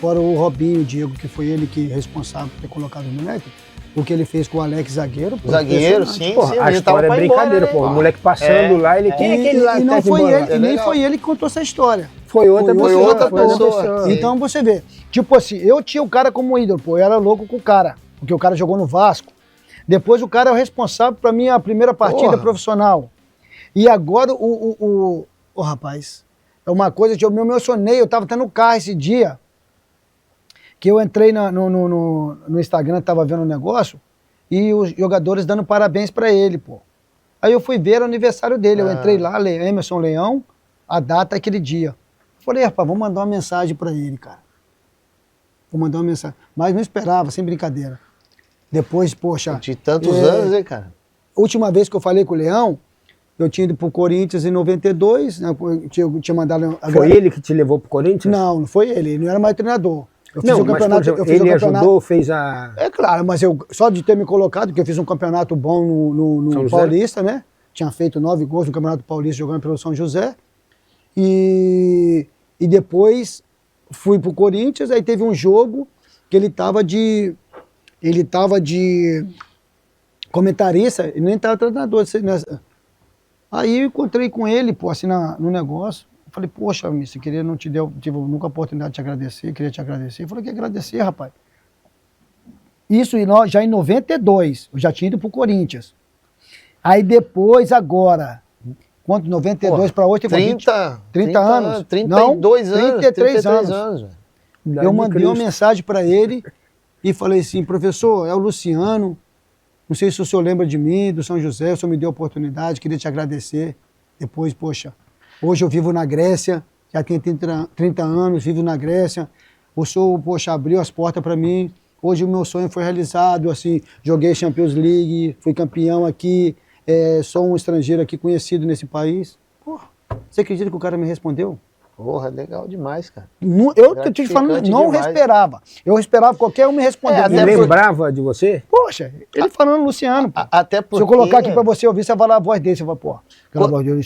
fora o Robinho, o Diego, que foi ele que é responsável por ter colocado o moleque, o que ele fez com o Alex zagueiro. Zagueiro, sim, Porra, sim. a história é brincadeira, pô. O moleque passando lá, ele... Quem é aquele lá? E não foi ele, É nem legal. foi ele que contou essa história. Foi outra Foi pessoa. outra foi outra pessoa. Sim. Então você vê, tipo assim, eu tinha o cara como ídolo, pô, eu era louco com o cara, porque o cara jogou no Vasco. Depois o cara é o responsável pra minha primeira partida profissional. E agora o rapaz, é uma coisa que eu me emocionei, eu tava até no carro esse dia, que eu entrei no Instagram, tava vendo um negócio, e os jogadores dando parabéns pra ele, pô. Aí eu fui ver o aniversário dele, eu entrei lá, Emerson Leão, a data é aquele dia. Falei, rapaz, vou mandar uma mensagem pra ele, cara. Vou mandar uma mensagem. Mas não esperava, sem brincadeira. Depois, poxa... De tantos anos, hein, cara? Última vez que eu falei com o Leão, eu tinha ido pro Corinthians em 92, né, eu tinha mandado... Foi ele que te levou pro Corinthians? Não foi ele não era mais treinador. Eu fiz Não, um campeonato, mas ele ajudou, fez a... É claro, mas só de ter me colocado, porque eu fiz um campeonato bom no Paulista, né? Tinha feito 9 gols no Campeonato Paulista jogando pelo São José. E depois fui pro Corinthians, aí teve um jogo que ele tava de comentarista, ele nem tava treinador. Aí eu encontrei com ele, pô, assim, no negócio. Eu falei, poxa, mister, não tive nunca a oportunidade de te agradecer, queria te agradecer. Ele falou que agradecer, rapaz. Isso já em 92, eu já tinha ido pro Corinthians. Aí depois, agora, quanto? 92 para hoje, teve 30 anos? 32 anos. 33 anos. Velho. Eu mandei uma mensagem para ele e falei assim, professor, é o Luciano, não sei se o senhor lembra de mim, do São José, o senhor me deu a oportunidade, queria te agradecer. Depois, poxa, hoje eu vivo na Grécia, já tenho 30 anos, vivo na Grécia, o senhor, poxa, abriu as portas para mim, hoje o meu sonho foi realizado, assim, joguei Champions League, fui campeão aqui, sou um estrangeiro aqui conhecido nesse país. Porra, você acredita que o cara me respondeu? Porra, legal demais, cara. Eu tô te falando, não esperava. Eu esperava qualquer um me responder. Ele lembrava de você? Poxa, ele falando Luciano. Até porque... Se eu colocar aqui pra você ouvir, você vai falar a voz dele, você vai, pô.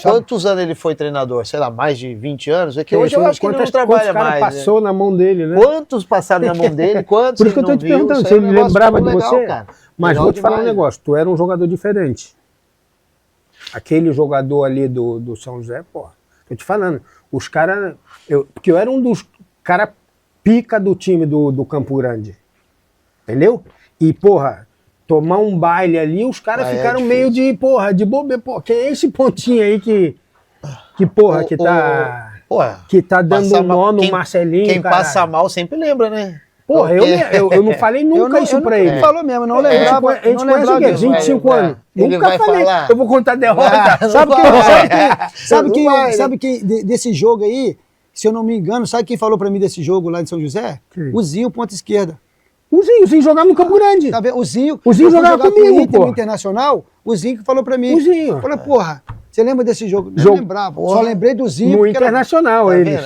Quantos anos ele foi treinador? Sei lá, mais de 20 anos? É que hoje eu acho que ele não trabalha mais. Passou na mão dele, né? Quantos passaram na mão dele? Quantos Por isso que eu tô te perguntando, se ele lembrava de você. Mas vou te falar um negócio, tu era um jogador diferente. Aquele jogador ali do São José, pô, tô te falando, os caras... Porque eu era um dos caras pica do time do Campo Grande. Entendeu? E, porra, tomar um baile ali, os caras ficaram meio de, porra, de bobeira. Pô, quem é esse pontinho aí que tá dando nó no Marcelinho? Quem passa mal sempre lembra, né? Porra, eu não falei nunca isso pra ele. Ele falou mesmo, não lembrava. A gente conhece o quê? 25 anos. Ele Nunca vai falei. falar. Eu vou contar derrota. Sabe quem desse jogo aí, se eu não me engano, sabe quem falou pra mim desse jogo lá de São José? O Zinho, ponta esquerda. O Zinho jogava no Campo Grande. Tá vendo? O Zinho jogava comigo, pô. No Internacional, o Zinho que falou pra mim. O Zinho. Falei, porra, você lembra desse jogo? Não lembrava. Só lembrei do Zinho. No Internacional, eles.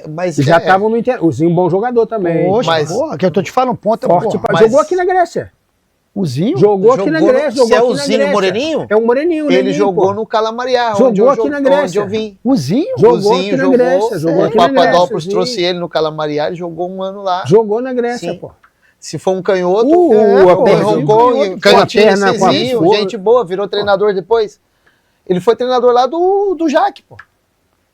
Mas já estavam no Internacional. O Zinho, bom jogador também. Poxa, porra, que eu tô te falando, ponta, forte. Jogou aqui na Grécia. O Zinho? Jogou aqui na Grécia. Se é o Zinho Moreninho? É o Moreninho. Ele jogou no Calamariá. Jogou aqui na Grécia. Onde eu vim. O Zinho? Jogou aqui na Grécia. Jogou aqui na Grécia. O Papadopoulos trouxe ele no Calamariá, ele jogou um ano lá. Jogou na Grécia, pô. Se for um canhoto, canhotinho, gente boa, virou treinador depois. Ele foi treinador lá do Jaque, pô.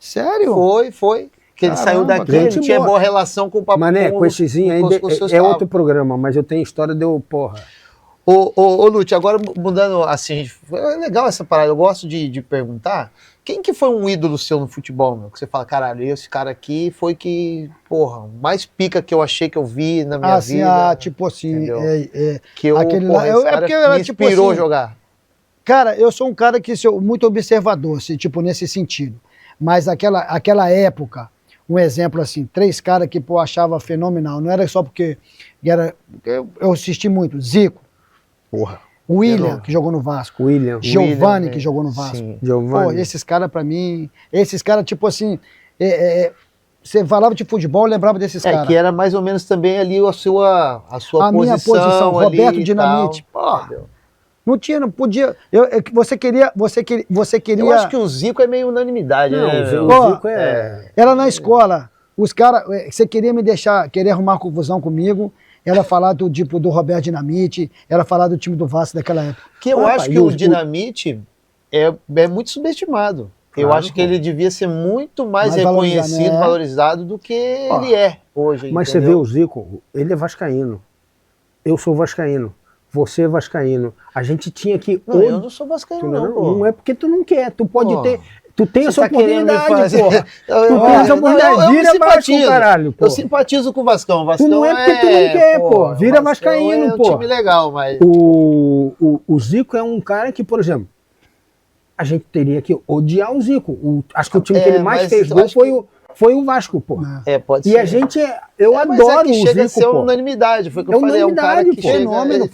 Sério? Foi. Que ele saiu daqui, ele tinha boa relação com o papai. Mané, com esse Zinho aí, é outro programa, mas eu tenho história porra. Ô Lute, agora mudando assim, é legal essa parada, eu gosto de perguntar, quem que foi um ídolo seu no futebol, meu? Que você fala, caralho, esse cara aqui foi que, porra, mais pica que eu achei que eu vi na minha vida. Tipo assim, que eu, aquele porra, lá, esse cara me inspirou a jogar. Cara, eu sou um cara que sou muito observador, assim, tipo, nesse sentido. Mas aquela época, um exemplo assim, 3 caras que, pô, achava fenomenal, não era só porque eu assisti muito, Zico. Porra. William, que jogou no Vasco. Giovani, que jogou no Vasco. Pô, esses caras pra mim, tipo assim, você falava de futebol, eu lembrava desses caras. Que era mais ou menos também ali a sua posição. A minha posição, Roberto Dinamite. Pô, não podia. Você queria. Eu acho que o Zico é meio unanimidade, né? O Zico era na escola. os caras, você queria me deixar, querer arrumar confusão comigo, era falar do tipo do Roberto Dinamite, era falar do time do Vasco daquela época. Que eu acho que o Dinamite é muito subestimado. Eu acho que ele devia ser muito mais reconhecido, valorizado do que ele é hoje. Mas entendeu? Você vê o Zico, ele é vascaíno. Eu sou vascaíno. Você é vascaíno. A gente tinha que... Não, eu não sou vascaíno, não é porque tu não quer. Tu pode ter... Tu tem essa oportunidade, porra. Tu tem essa oportunidade. Vira Vasco, caralho, pô. Eu simpatizo com o Vascão. Tu não é porque tu não quer, pô. Vira vascaíno, pô. É um time legal, mas... O Zico é um cara que, por exemplo, a gente teria que odiar o Zico. Acho que o time que ele mais fez gol foi o Vasco, pô. Pode ser. E a gente, eu adoro o Zico, chega a ser unanimidade. Foi o que eu falei, é um cara que fenômeno.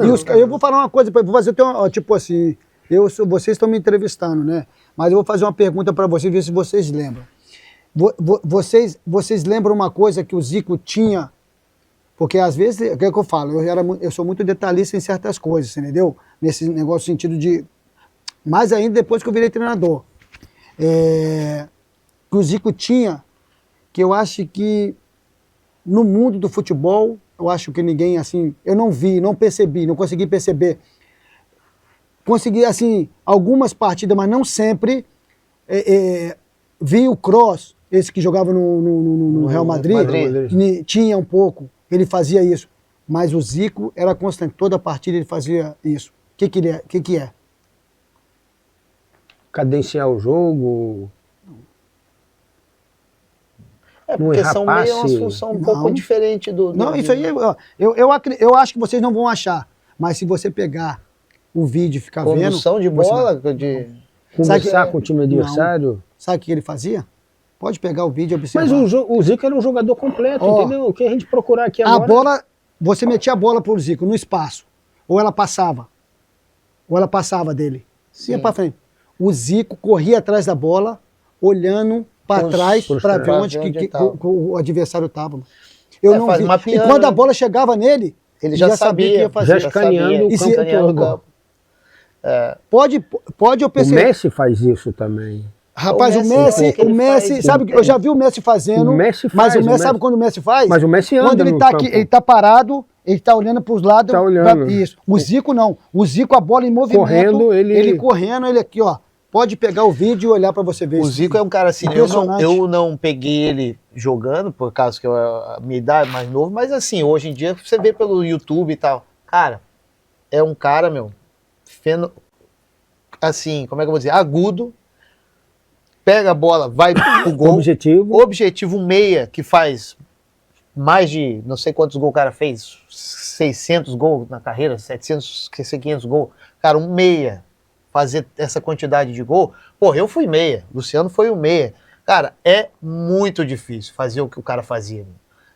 E eu vou falar uma coisa, vou fazer tipo assim, vocês estão me entrevistando, né? Mas eu vou fazer uma pergunta para vocês, ver se vocês lembram. Vocês lembram uma coisa que o Zico tinha? Porque às vezes, o que é que eu falo? Eu sou muito detalhista em certas coisas, entendeu? Nesse negócio, sentido de... Mais ainda depois que eu virei treinador. Que o Zico tinha, que eu acho que no mundo do futebol, eu acho que ninguém assim... Eu não vi, não percebi, não consegui perceber. Consegui, assim, algumas partidas, mas não sempre. Vi o Kroos, esse que jogava no Real Madrid, tinha um pouco, ele fazia isso. Mas o Zico era constante, toda partida ele fazia isso. O que é? Cadenciar o jogo... Porque são meio uma função um pouco diferente do... Não, isso aí, eu acho que vocês não vão achar. Mas se você pegar o vídeo e ficar vendo... Condução de bola? Conversar com o time adversário? Não. Sabe o que ele fazia? Pode pegar o vídeo e observar. Mas o Zico era um jogador completo, entendeu? O que a gente procurar aqui agora... A bola, você metia a bola pro Zico no espaço. Ou ela passava dele. Sim. Ia pra frente. O Zico corria atrás da bola, olhando para trás, para ver onde o adversário estava. Eu não vi. E quando a bola chegava nele, ele já sabia que ia fazer. Já escaneando o campo todo. Pode eu perceber. O Messi faz isso também. Rapaz, o Messi, sabe, eu já vi o Messi fazendo, mas o Messi sabe quando o Messi faz? Mas o Messi anda quando ele tá aqui, ele tá parado, ele tá olhando para os lados. Tá olhando. Isso. O Zico não. O Zico, a bola em movimento, correndo, ele correndo, ele aqui, ó. Pode pegar o vídeo e olhar para você ver. O Zico é um cara assim, eu não peguei ele jogando, por causa que a minha idade é mais novo, mas assim, hoje em dia você vê pelo YouTube e tal. Cara, é um cara, assim, como é que eu vou dizer? Agudo, pega a bola, vai pro gol. Objetivo meia, que faz mais de, não sei quantos gols o cara fez, 600 gols na carreira, 700, 500 gols. Cara, um meia. Fazer essa quantidade de gol, eu fui meia, Luciano foi o meia. Cara, é muito difícil fazer o que o cara fazia.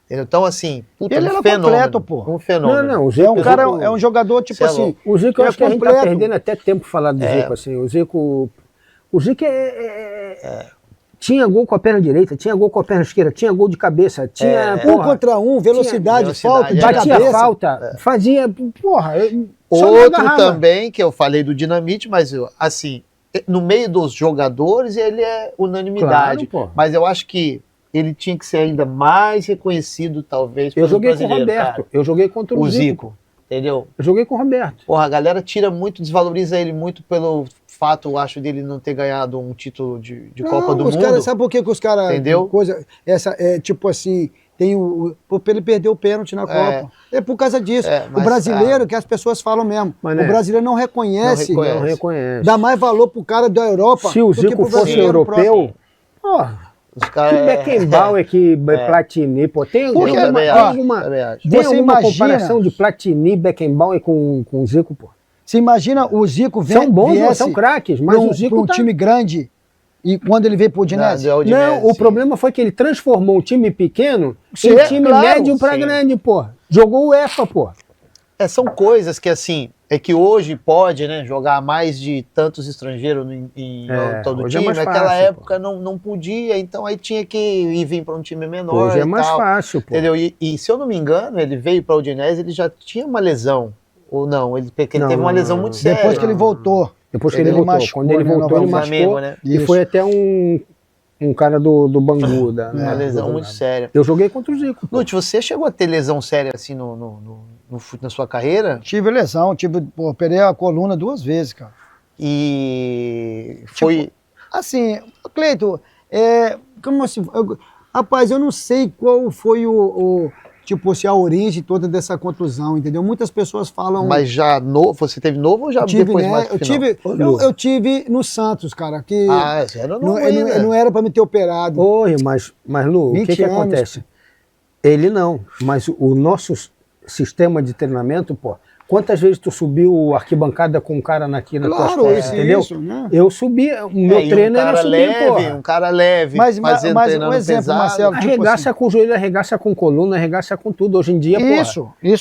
Entendeu? Então, assim, ele era completo, pô. Um fenômeno. Não, o Zico, é um jogador, tipo assim... O Zico, eu acho que a gente tá perdendo até tempo falar do Zico, assim. O Zico tinha gol com a perna direita, tinha gol com a perna esquerda, tinha gol de cabeça, tinha... contra um, velocidade, falta, batia falta, fazia... Outro também, que eu falei do Dinamite, mas assim, no meio dos jogadores ele é unanimidade. Claro, mas eu acho que ele tinha que ser ainda mais reconhecido, talvez, pelo brasileiro. Eu joguei com o Roberto, eu joguei contra o Zico. Entendeu? Eu joguei com o Roberto. A galera desvaloriza ele muito pelo fato, eu acho, dele não ter ganhado um título de Copa do Mundo. Sabe por que os caras... Entendeu? Tipo assim... ele perdeu o pênalti na Copa. É por causa disso. O brasileiro, que as pessoas falam mesmo, o brasileiro não reconhece. Não reconhece. Dá mais valor pro cara da Europa. Se o Zico fosse europeu, que Beckenbauer, que Platini, tem alguma comparação de Platini, Beckenbauer com o Zico, pô? Você imagina o Zico são bons, são craques, mas o Zico um time grande. E quando ele veio pro Udinese? Não, o problema foi que ele transformou um time pequeno em time médio pra grande, pô. Jogou o UEFA, pô. São coisas que, assim, que hoje pode, né, jogar mais de tantos estrangeiros em todo time. Naquela época não podia, então aí tinha que vir para um time menor. Hoje é mais fácil, pô. Entendeu? E se eu não me engano, ele veio para o Udinese, ele já tinha uma lesão. Ou não? Ele teve uma lesão muito séria. Depois que ele voltou. Depois que ele voltou. Quando ele voltou, ele machucou. Né? E foi até um cara do Bangu. Uma lesão muito séria. Eu joguei contra o Zico. Lute, você chegou a ter lesão séria assim na sua carreira? Tive lesão, operei a coluna 2 vezes, cara. E foi... Assim, Cleito, como assim, rapaz, eu não sei qual foi se a origem toda dessa contusão, entendeu? Muitas pessoas falam... Mas já você teve novo ou já depois mais pro final? Eu tive no Santos, cara, que você era novo ainda. não era pra me ter operado. Oi, mas Lu, o que acontece? Ele não, mas o nosso sistema de treinamento, pô, quantas vezes tu subiu arquibancada com um cara aqui na tua costas, entendeu? Isso, né? Eu subia, o meu treino era subir, pô. Um cara leve, mas um exemplo, pesado. Marcelo, Arregaça com o joelho, arregaça com coluna, arregaça com tudo. Hoje em dia,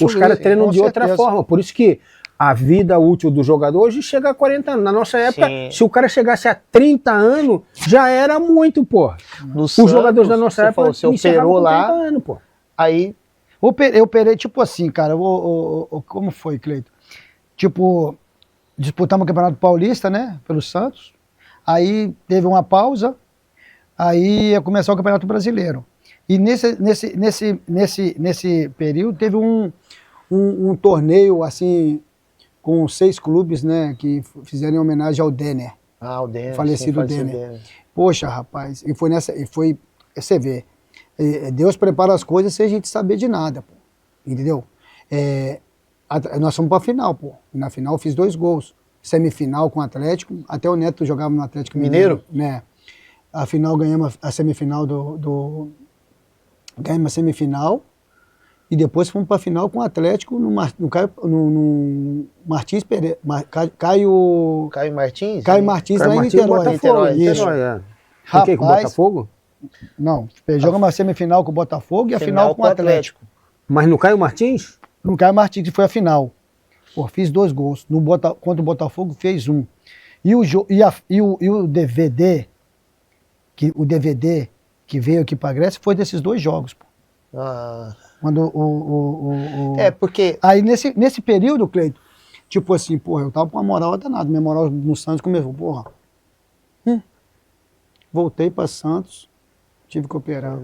os caras treinam de outra forma. Por isso que a vida útil do jogador hoje chega a 40 anos. Na nossa época, se o cara chegasse a 30 anos, já era muito, pô. Os jogadores da nossa época você operou lá, 30 anos, pô. Aí... Eu operei, tipo assim, cara, como foi, Cleito? Tipo, disputamos o Campeonato Paulista, né, pelo Santos, aí teve uma pausa, aí ia começar o Campeonato Brasileiro. E nesse período teve um torneio, assim, com 6 clubes, né, que fizeram em homenagem ao Denner. O Denner. Falecido Denner. Poxa, rapaz, você vê, Deus prepara as coisas sem a gente saber de nada, pô. Entendeu? Nós fomos pra final, pô. Na final eu fiz 2 gols. Semifinal com o Atlético, até o Neto jogava no Atlético Mineiro. Né? A final ganhamos a semifinal ganhamos a semifinal e depois fomos pra final com o Atlético no Martins Pereira. Caio Martins? Caio Martins lá em Niterói. Por que com o Botafogo? Não, jogamos a semifinal com o Botafogo e a final com o Atlético. Mas no Caio Martins? No Caio Martins, que foi a final. Pô, fiz 2 gols. Contra o Botafogo, fez 1. E o DVD, o DVD que veio aqui pra Grécia foi desses 2 jogos, pô. Quando porque... Aí nesse período, Cleito, tipo assim, porra, eu tava com uma moral danada. Minha moral no Santos começou, porra. Voltei pra Santos. Tive que operar.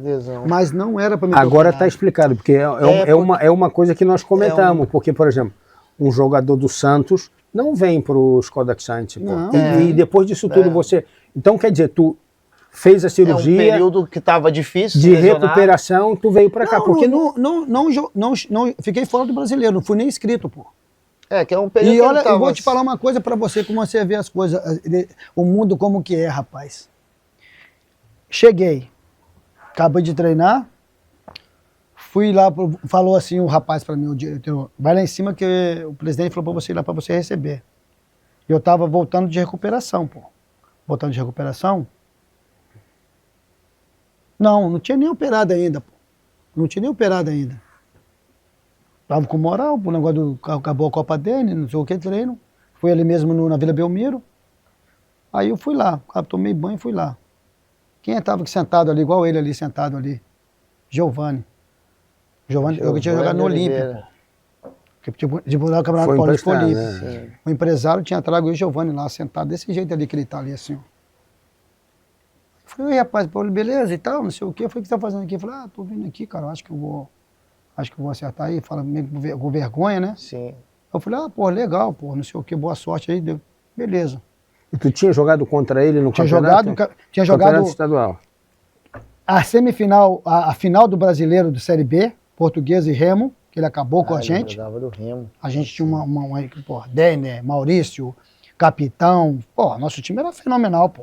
Mas não era para me Agora está explicado, porque é uma coisa que nós comentamos. Porque, por exemplo, um jogador do Santos não vem para o Skoda Xanthi. E depois disso tudo você... Então, quer dizer, tu fez a cirurgia... um período que estava difícil. De recuperação, tu veio para cá. Porque não, fiquei fora do brasileiro, não fui nem inscrito, pô. Que é um período. E olha, eu vou te falar uma coisa para você, como você vê as coisas, o mundo como que é, rapaz. Cheguei. Acabei de treinar, fui lá, falou assim o rapaz para mim, o diretor, vai lá em cima que o presidente falou para você ir lá para você receber. Eu tava voltando de recuperação, pô. Voltando de recuperação? Não tinha nem operado ainda, pô. Não tinha nem operado ainda. Tava com moral, o negócio acabou a Copa dele, não sei o que, treino. Fui ali mesmo na Vila Belmiro. Aí eu fui lá, tomei banho e fui lá. Quem estava sentado ali, igual ele ali, sentado ali? Giovani. Eu tinha jogado no Olímpia. Tipo, o Campeonato Paulista foi Olímpia. Né? O empresário tinha trago o Giovani lá, sentado desse jeito ali que ele tá ali, assim. Eu falei, rapaz, Paulo, beleza e tal, não sei o quê. Eu falei, o que você tá fazendo aqui? Eu falei, tô vindo aqui, cara, acho que eu vou acertar aí. Fala meio com vergonha, né? Sim. Eu falei, legal, não sei o quê, boa sorte aí. Beleza. E tu tinha jogado contra ele no campeonato? Tinha jogado estadual. A semifinal, a final do Brasileiro do Série B, Portuguesa e Remo, que ele acabou com a gente. Jogava do Remo. A gente tinha uma equipe, Denner, Maurício, capitão. Nosso time era fenomenal,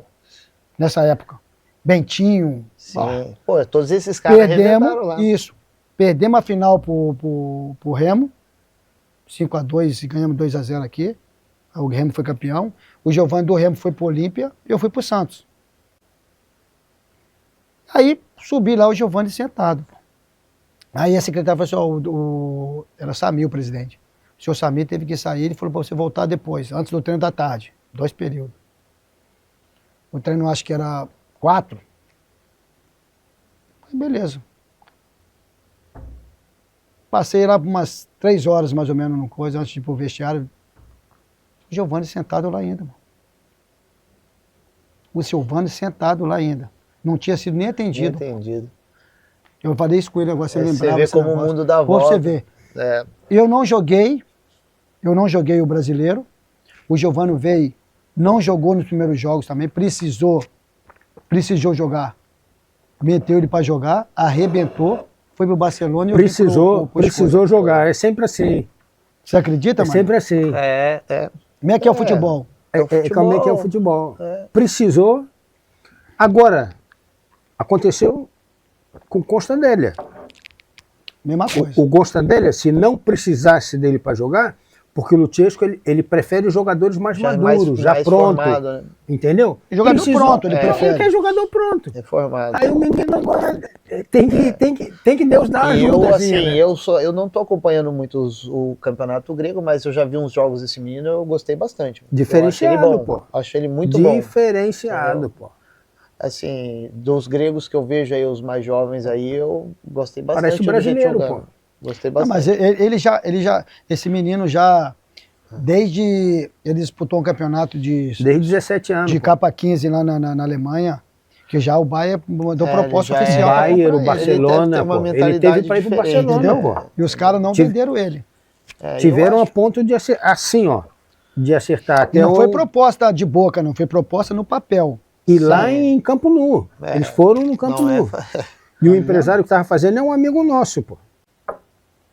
nessa época. Bentinho. Sim. Todos esses caras arrebentaram lá. Isso. Perdemos a final pro Remo, 5-2 e ganhamos 2-0 aqui. O Remo foi campeão. O Giovani do Remo foi pro Olímpia e eu fui pro Santos. Aí subi lá, o Giovani sentado. Aí a secretária falou assim, era Samir o presidente. O senhor Samir teve que sair, ele falou para você voltar depois, antes do treino da tarde. 2 períodos. O treino acho que era 4. Beleza. Passei lá por umas 3 horas mais ou menos no coisa, antes de ir pro vestiário. O Giovani sentado lá ainda. O Giovani sentado lá ainda. Não tinha sido nem atendido. Entendido. Eu falei isso com ele agora, você lembrava. Você vê como o mundo dá Pra volta. você ver. Eu não joguei o brasileiro. O Giovano veio, não jogou nos primeiros jogos também, precisou jogar. Meteu ele para jogar, arrebentou, foi pro Barcelona e eu precisou jogar, é sempre assim. Você acredita, mano? É sempre assim. Como é que é o futebol? Como é que é o futebol? Precisou. Agora, aconteceu com o Constandélia. Mesma coisa. O Constandélia, se não precisasse dele para jogar, porque o Luchesco, ele prefere jogadores mais maduros, já pronto. Formado, né? Entendeu? Jogador pronto, ele prefere. Ele quer jogador pronto. É formado. Aí o menino agora tem que Deus dar ajuda. Eu não tô acompanhando muito o campeonato grego, mas eu já vi uns jogos desse menino, eu gostei bastante. Diferenciado, pô. Acho ele muito bom. Diferenciado, pô. Assim, dos gregos que eu vejo aí, os mais jovens aí, eu gostei bastante. Parece brasileiro, pô. Gostei bastante. Não, mas ele já, esse menino já, desde, ele disputou um campeonato desde 17 anos. De capa 15 lá na Alemanha, que já o Bayern mandou proposta oficial. O Bayern, o Barcelona, ele teve para ir pro Barcelona, entendeu? pô. E os caras não venderam ele. Tiveram a ponto de assim, ó, de acertar até não foi proposta de boca, não, foi proposta no papel. E lá em Campo Nu. Eles foram no Campo Nu. E o empresário que estava fazendo é um amigo nosso, pô.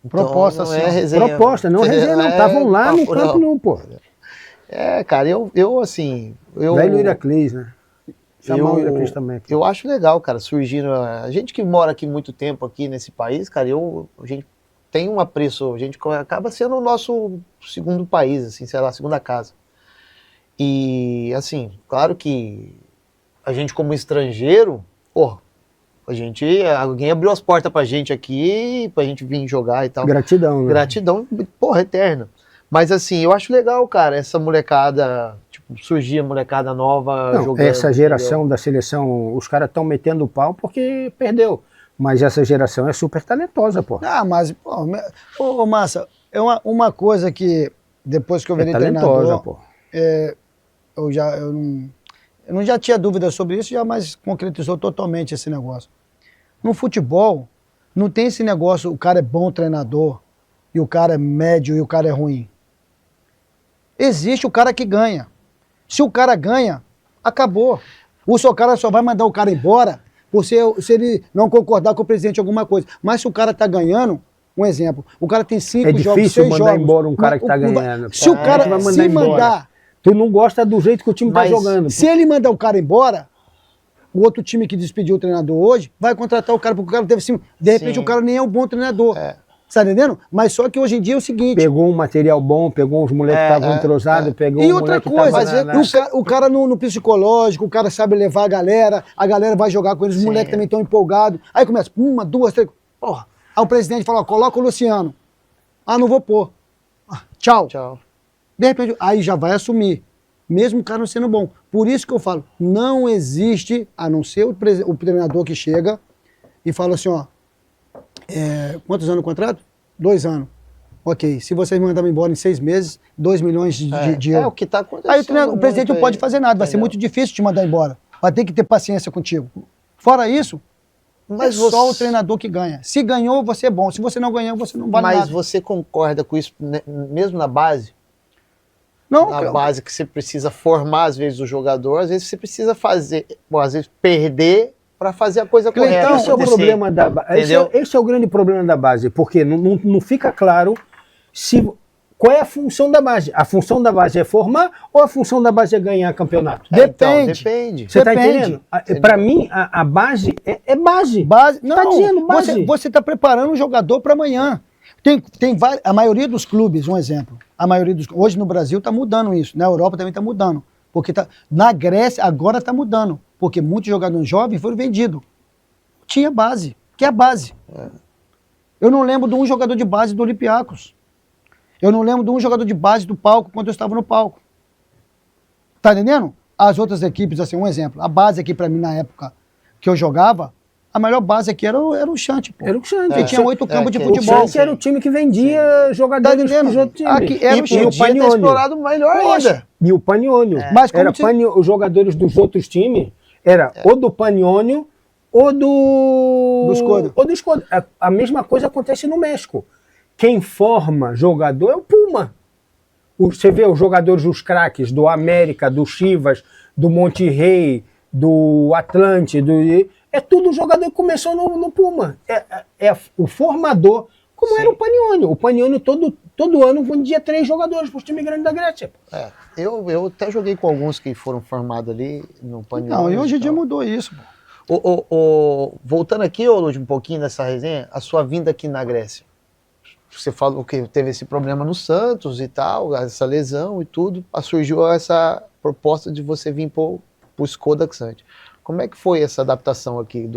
Proposta, não é resenha. Proposta, não resenha, não. Estavam lá no Campo Nu, pô. Cara, eu assim... Velho Iraclis, né? Chamar o Iraclis também. Aqui. Eu acho legal, cara, surgindo... A gente que mora aqui muito tempo aqui nesse país, cara, a gente tem um apreço, a gente acaba sendo o nosso segundo país, assim, sei lá, segunda casa. E, assim, claro que a gente como estrangeiro, porra, alguém abriu as portas pra gente aqui, pra gente vir jogar e tal. Gratidão, né? Gratidão, porra, eterna. Mas assim, eu acho legal, cara, essa molecada, tipo, surgir a molecada nova jogando. Essa geração da seleção, os caras estão metendo o pau porque perdeu. Mas essa geração é super talentosa, pô. Mas, pô, Massa, é uma coisa que, depois que eu virei treinador, pô. Eu não já tinha dúvida sobre isso, já mais concretizou totalmente esse negócio. No futebol, não tem esse negócio, o cara é bom treinador, e o cara é médio, e o cara é ruim. Existe o cara que ganha. Se o cara ganha, acabou. O seu cara só vai mandar o cara embora se ele não concordar com o presidente em alguma coisa. Mas se o cara tá ganhando, um exemplo, o cara tem 5 jogos, 6 jogos... É difícil mandar embora um cara que tá ganhando. Se o cara se mandar... Tu não gosta do jeito que o time tá jogando. Se ele mandar o cara embora, o outro time que despediu o treinador hoje vai contratar o cara, porque o cara teve 5. De repente o cara nem é um bom treinador. Tá entendendo? Mas só que hoje em dia é o seguinte... Pegou um material bom, pegou uns moleques que estavam entrosados, pegou um moleque que tava... O cara no psicológico, o cara sabe levar a galera vai jogar com eles, os moleques também estão empolgados. Aí começa, 1, 2, 3... Porra. Aí o presidente fala, coloca o Luciano. Não vou pôr. Tchau. De repente, aí já vai assumir, mesmo o cara não sendo bom. Por isso que eu falo, não existe, a não ser o treinador que chega e fala assim, quantos anos o contrato? 2 anos. Ok, se vocês me mandarem embora em 6 meses, 2 milhões de euros. É o que está acontecendo. Aí o presidente não pode fazer nada, vai ser muito difícil te mandar embora. Vai ter que ter paciência contigo. Fora isso, mas só o treinador que ganha. Se ganhou, você é bom. Se você não ganhou, você não vale nada. Mas você concorda com isso, mesmo na base? Não, na base que você precisa formar, às vezes, o jogador, às vezes você precisa fazer, às vezes perder para fazer a coisa correta. Então, esse é o problema da base. Esse é o grande problema da base, porque não fica claro qual é a função da base. A função da base é formar ou a função da base é ganhar campeonato? Depende. Então, depende. Você está entendendo? Para mim, a base é base. Não, tá dizendo base. Você está preparando um jogador para amanhã. A maioria dos clubes, um exemplo, hoje no Brasil está mudando isso, na Europa também está mudando, porque na Grécia agora está mudando, porque muitos jogadores jovens foram vendidos. Tinha base, que é a base. Eu não lembro de um jogador de base do Olympiacos. Eu não lembro de um jogador de base do palco quando eu estava no palco. Tá entendendo? As outras equipes, assim, um exemplo, a base aqui para mim na época que eu jogava, a melhor base aqui era o Xante, pô. Era o Xante. Que tinha 8 campos de futebol. O Xante era o time que vendia jogadores dos outros times. Aqui era o Xante. E o Paniônio. Explorado melhor ainda. E o Paniônio. Mas os jogadores dos outros times, era ou do Paniônio ou do Skoda. Ou do Skoda. A mesma coisa acontece no México. Quem forma jogador é o Puma. Você vê os jogadores, os craques do América, do Chivas, do Monterrey, do Atlante, é tudo jogador que começou no Puma. É o formador, como era o Panione. O Panione todo ano vendia 3 jogadores para o time grande da Grécia. Eu até joguei com alguns que foram formados ali no Panione. Não, e hoje em dia mudou isso. Voltando aqui, Lúcio, um pouquinho nessa resenha, a sua vinda aqui na Grécia. Você falou que teve esse problema no Santos e tal, essa lesão e tudo, surgiu essa proposta de você vir pro Skoda Xanthi. Como é que foi essa adaptação aqui?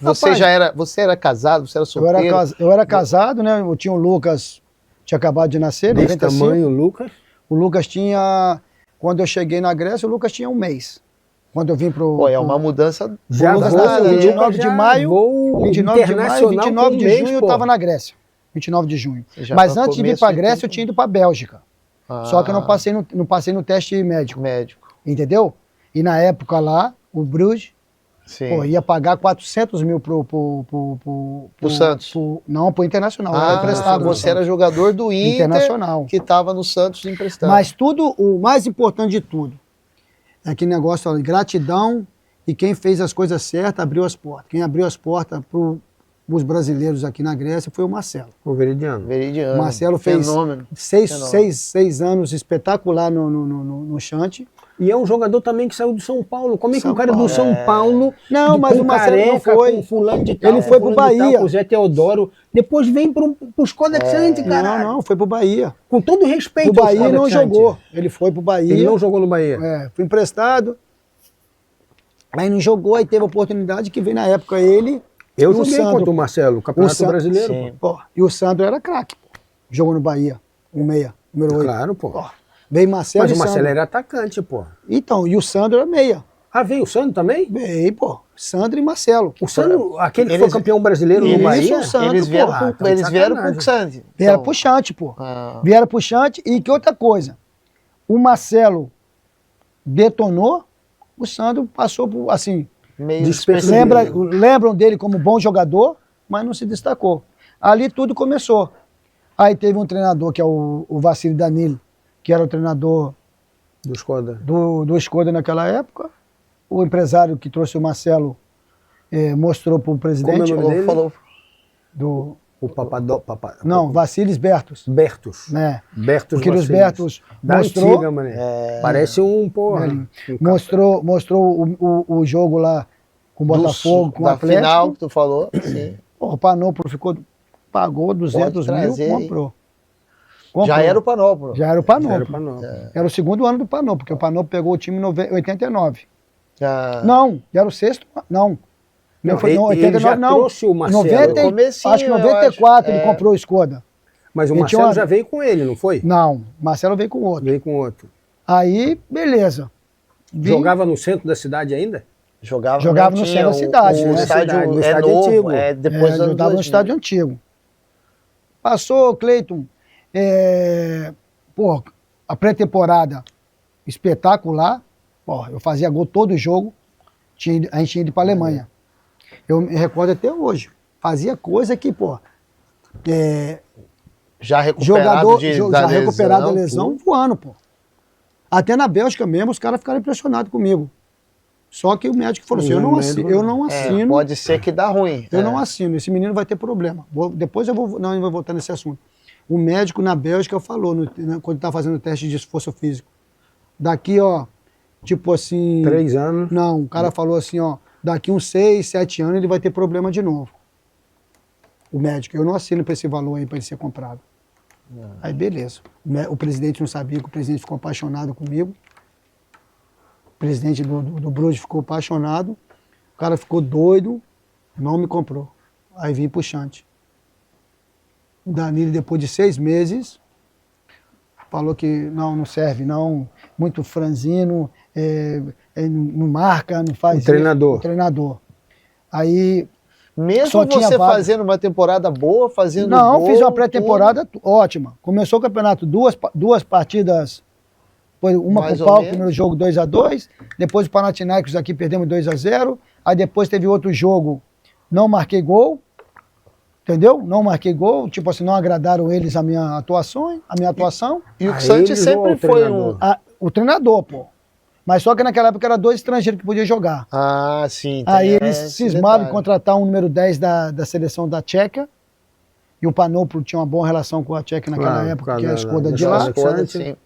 Você era casado, você era solteiro? Eu era casado, né? Eu tinha o Lucas, tinha acabado de nascer. Desse tamanho, o Lucas? O Lucas tinha, quando eu cheguei na Grécia, o Lucas tinha 1 mês. Quando eu vim pro... Pô, é uma mudança... Já Lucas, vou, 29 de maio, 29 de junho eu estava na Grécia. 29 de junho. Mas antes de vir para a Grécia, eu tinha ido para a Bélgica. Só que eu não passei no teste médico. Entendeu? E na época lá, o Bruges ia pagar 400 mil pro Santos? Não, pro Internacional. Era emprestado. Você era jogador do Internacional. Que estava no Santos emprestado. Mas o mais importante de tudo, é aquele negócio de gratidão, e quem fez as coisas certas abriu as portas. Quem abriu as portas os brasileiros aqui na Grécia foi o Marcelo. O Veridiano. O Marcelo fez 6 anos espetacular no Xanthi. E é um jogador também que saiu do São Paulo. Como é que o cara do São Paulo, não, mas o Marcelo não foi. Com fulano de tal, ele foi pro Bahia. Com o Zé Teodoro. Depois vem pro Skoda Xanthi, cara. Não, foi pro Bahia. Com todo respeito. O Bahia não jogou. Ele foi pro Bahia. Ele não jogou no Bahia. Foi emprestado. Aí não jogou, aí teve a oportunidade que veio na época ele. Eu joguei contra o Marcelo, o Campeonato Brasileiro. Pô. E o Sandro era craque, pô. Jogou no Bahia, 1 número 8. Claro, pô. Veio Marcelo. Mas o Marcelo era atacante, pô. Então, e o Sandro era meia. Ah, veio o Sandro também? Veio, pô. Sandro e Marcelo. O Sandro, aquele que foi campeão brasileiro no Bahia? O Sandro, eles vieram pro Xanthi. Vieram pro Xanthi, pô. Vieram pro Xanthi. E que outra coisa? O Marcelo detonou, o Sandro passou por, assim... Lembram dele como bom jogador, mas não se destacou. Ali tudo começou. Aí teve um treinador, que é o Vassili Danilo, que era o treinador do Skoda. Do Skoda naquela época. O empresário que trouxe o Marcelo mostrou para o presidente. Como é o nome dele? Falou Não, Vassilis Bertos. Bertos. Né? Bertos porque os Bertos mostrou... Antiga, mané. Parece um, porra... Mostrou o jogo lá com o Botafogo, com o Atlético. Final que tu falou, sim. O Panoplo pagou 200 mil, comprou. Já era o Panoplo. Já era o Panoplo. Era o segundo ano do Panoplo, porque o Panoplo pegou o time em 89. Não, já era o sexto, não. Não, foi, não, 89 não. Trouxe o Marcelo. Acho que 94 ele comprou o Skoda. Mas o Marcelo já veio com ele, não foi? Não, o Marcelo veio com outro. Veio com outro. Aí, beleza. Jogava no centro da cidade ainda? Jogava no centro da cidade. No estádio novo, antigo. Depois jogava no estádio antigo. Passou, Cleiton, a pré-temporada espetacular. Eu fazia gol todo jogo. A gente tinha ido para a Alemanha. Eu me recordo até hoje. Fazia coisa que, já recuperado da lesão voando, pô. Até na Bélgica mesmo, os caras ficaram impressionados comigo. Só que o médico falou assim, eu não assino. Pode ser que dá ruim. Eu não assino, esse menino vai ter problema. Depois eu vou voltar nesse assunto. O médico na Bélgica falou, quando estava fazendo o teste de esforço físico, daqui, tipo assim... 3 anos? Não, o cara falou assim, daqui uns 6, 7 anos ele vai ter problema de novo. O médico, eu não assino para esse valor aí, para ele ser comprado. Aí beleza. O presidente não sabia, que o presidente ficou apaixonado comigo. O presidente do Bruges ficou apaixonado. O cara ficou doido, não me comprou. Aí vim pro Xanthi. O Danilo, depois de 6 meses, falou que não serve, não. Muito franzino, não marca, não faz... O treinador. O treinador. Aí... Mesmo você fazendo uma temporada boa, fazendo Não, fiz uma pré-temporada ótima. Começou o campeonato, duas partidas, uma com o Paulo, primeiro jogo 2-2, depois o Panathinaikos aqui perdemos 2-0, Aí depois teve outro jogo, não marquei gol, entendeu? Não marquei gol, tipo assim, não agradaram eles a minha atuação. E o Santos sempre foi o treinador, pô. Mas só que naquela época era 2 estrangeiros que podiam jogar. Ah, sim. Aí eles cismaram em contratar um número 10 da seleção da Tcheca. E o Panoplo tinha uma boa relação com a Tcheca naquela época, que é a Skoda de lá. Sim.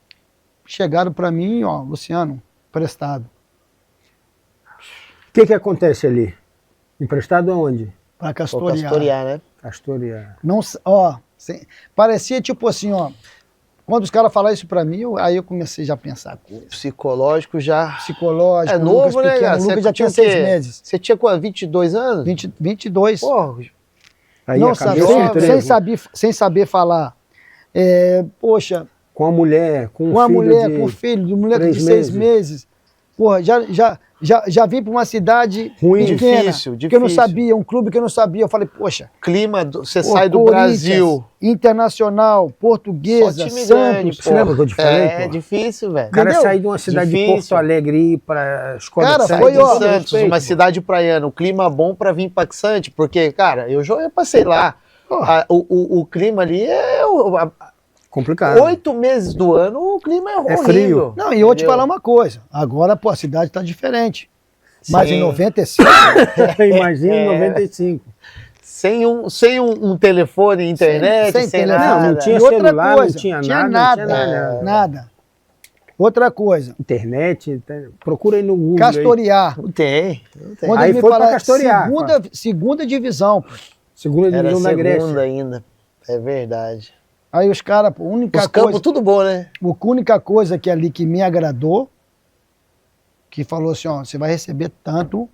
Chegaram para mim, ó, Luciano, emprestado. O que acontece ali? Emprestado aonde? Para Castoriar. Castoriar, né? Castoriar. Não, ó, parecia tipo assim, ó. Quando os caras falaram isso pra mim, aí eu comecei já a pensar coisa. Psicológico já. Psicológico. É novo, né, cara? O Lucas já tinha 6 meses. Você tinha quanto? 22 anos? 22. Porra. Aí não sabe, sem saber falar. Poxa. Com a mulher, com a mulher, com o filho, de mulher de 6 meses. Porra, já vim para uma cidade ruim, pequena, difícil. Que eu não sabia, um clube que eu não sabia. Eu falei, poxa. Clima, você sai do Brasil. Internacional, Portuguesa, Santos. Você lembra que eu te falei? É difícil, velho. O cara sair de uma cidade de Porto Alegre e ir para a escola cara, de Santos. Foi, ó, Santos, uma cidade praiana, o clima bom para vir para Santos, porque, cara, eu passei lá. O clima ali é complicado. 8 meses do ano o clima é horrível. Frio. Não, e eu vou te falar uma coisa. Agora, pô, a cidade está diferente. Sim. Mas em 95... Imagina em 95. Sem um telefone, internet, sem nada. Não tinha celular, não tinha nada. Nada. Outra coisa. Internet, procura aí no Google. Castoriar. Não tem. Aí foi para Castoriar. Segunda divisão. Segunda divisão da Grécia. Segunda ainda, é verdade. Aí os caras, a única coisa... Os campos tudo bom, né? A única coisa que ali que me agradou, que falou assim, ó, você vai receber tanto.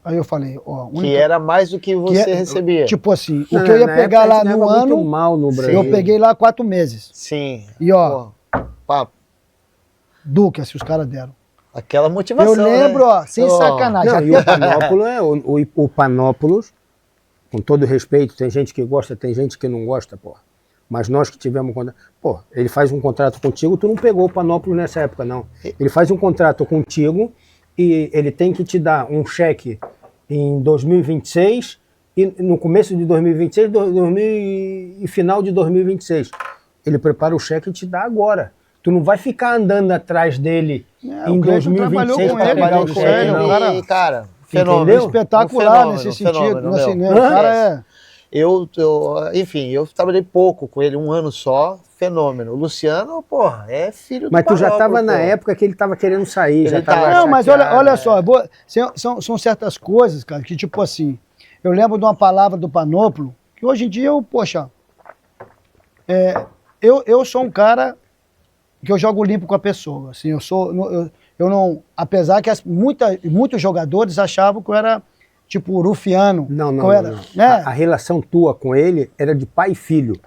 Aí eu falei, ó... Que era mais do que você recebia. Tipo assim, o que eu ia pegar lá no ano... Muito mal no Brasil. Eu peguei lá 4 meses. Sim. E ó... Papo. Duque, assim, os caras deram. Aquela motivação, eu lembro, né? Ó, sem sacanagem. Não, e o Panópolis, o Panópolis, com todo respeito, tem gente que gosta, tem gente que não gosta, pô. Mas nós que tivemos... Pô, ele faz um contrato contigo, tu não pegou o Panópolis nessa época, não. Ele faz um contrato contigo e ele tem que te dar um cheque em 2026 e no começo de 2026 e final de 2026. Ele prepara o cheque e te dá agora. Tu não vai ficar andando atrás dele em 2026 para pegar o cheque, não. Cara, fenômeno. Espetacular nesse sentido. O cara enfim, eu trabalhei pouco com ele, 1 ano só, fenômeno. O Luciano, porra, é filho do Mas tu já estava na época que ele estava querendo sair, já estava... Não, mas olha só, são certas coisas, cara, que tipo assim, eu lembro de uma palavra do Panópolo, que hoje em dia eu sou um cara que eu jogo limpo com a pessoa, assim, eu não, apesar que muitos jogadores achavam que eu era tipo rufiano. Não. Né? A relação tua com ele era de pai e filho.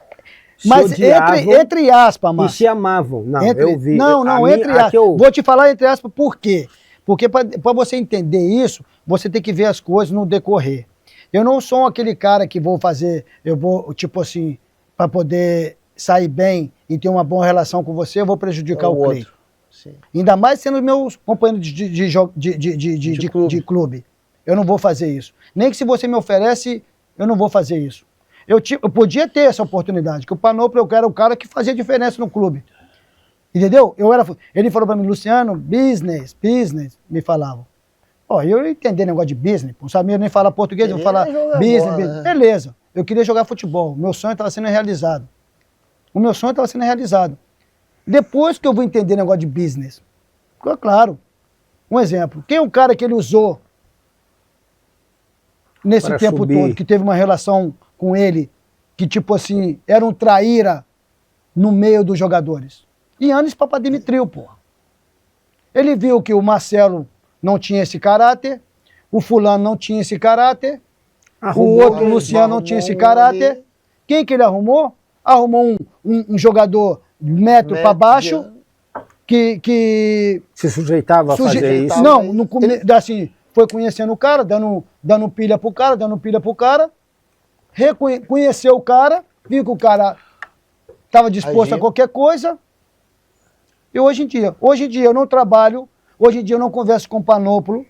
Mas entre aspas, Márcio. E se amavam. Não, eu vi. Não, entre aspas. Vou te falar entre aspas por quê? Porque para você entender isso, você tem que ver as coisas no decorrer. Eu não sou aquele cara que eu vou, tipo assim, para poder sair bem e ter uma boa relação com você, eu vou prejudicar o Clay. Ainda mais sendo meus companheiros de clube. Eu não vou fazer isso. Nem que se você me oferece, eu não vou fazer isso. Eu podia ter essa oportunidade, que o Panópolo era o cara que fazia diferença no clube. Entendeu? Ele falou para mim, Luciano, business, me falavam. Ó, eu entendi negócio de business, não sabia nem falar português, eu vou falar business. Beleza, eu queria jogar futebol, meu sonho estava sendo realizado. Depois que eu vou entender negócio de business, ficou claro. Um exemplo, quem é o cara que ele usou nesse tempo todo, que teve uma relação com ele, que tipo assim, era um traíra no meio dos jogadores? Yannis Papadimitriou, porra. Ele viu que o Marcelo não tinha esse caráter, o fulano não tinha esse caráter, o outro, o Luciano, não tinha esse caráter. Quem que ele arrumou? Arrumou um jogador metro para baixo, que se sujeitava a fazer isso. Não, assim, foi conhecendo o cara, dando pilha pro cara, reconheceu o cara, viu que o cara estava disposto a qualquer coisa. E hoje em dia eu não trabalho, hoje em dia eu não converso com o Panópolo,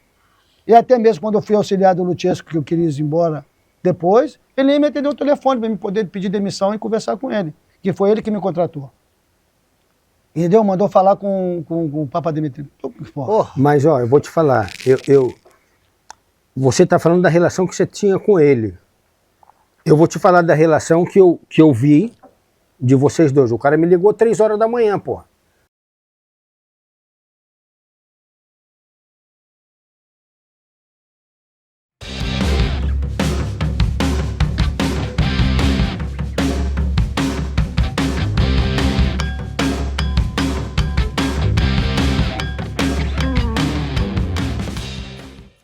E até mesmo quando eu fui auxiliar do Luchesco, que eu queria ir embora depois, ele nem me atendeu o telefone para me poder pedir demissão e conversar com ele, que foi ele que me contratou. Entendeu? Mandou falar com o Papa Dimitri. Mas, ó, eu vou te falar, você está falando da relação que você tinha com ele. Eu vou te falar da relação que eu vi de vocês dois. O cara me ligou 3 horas da manhã, pô.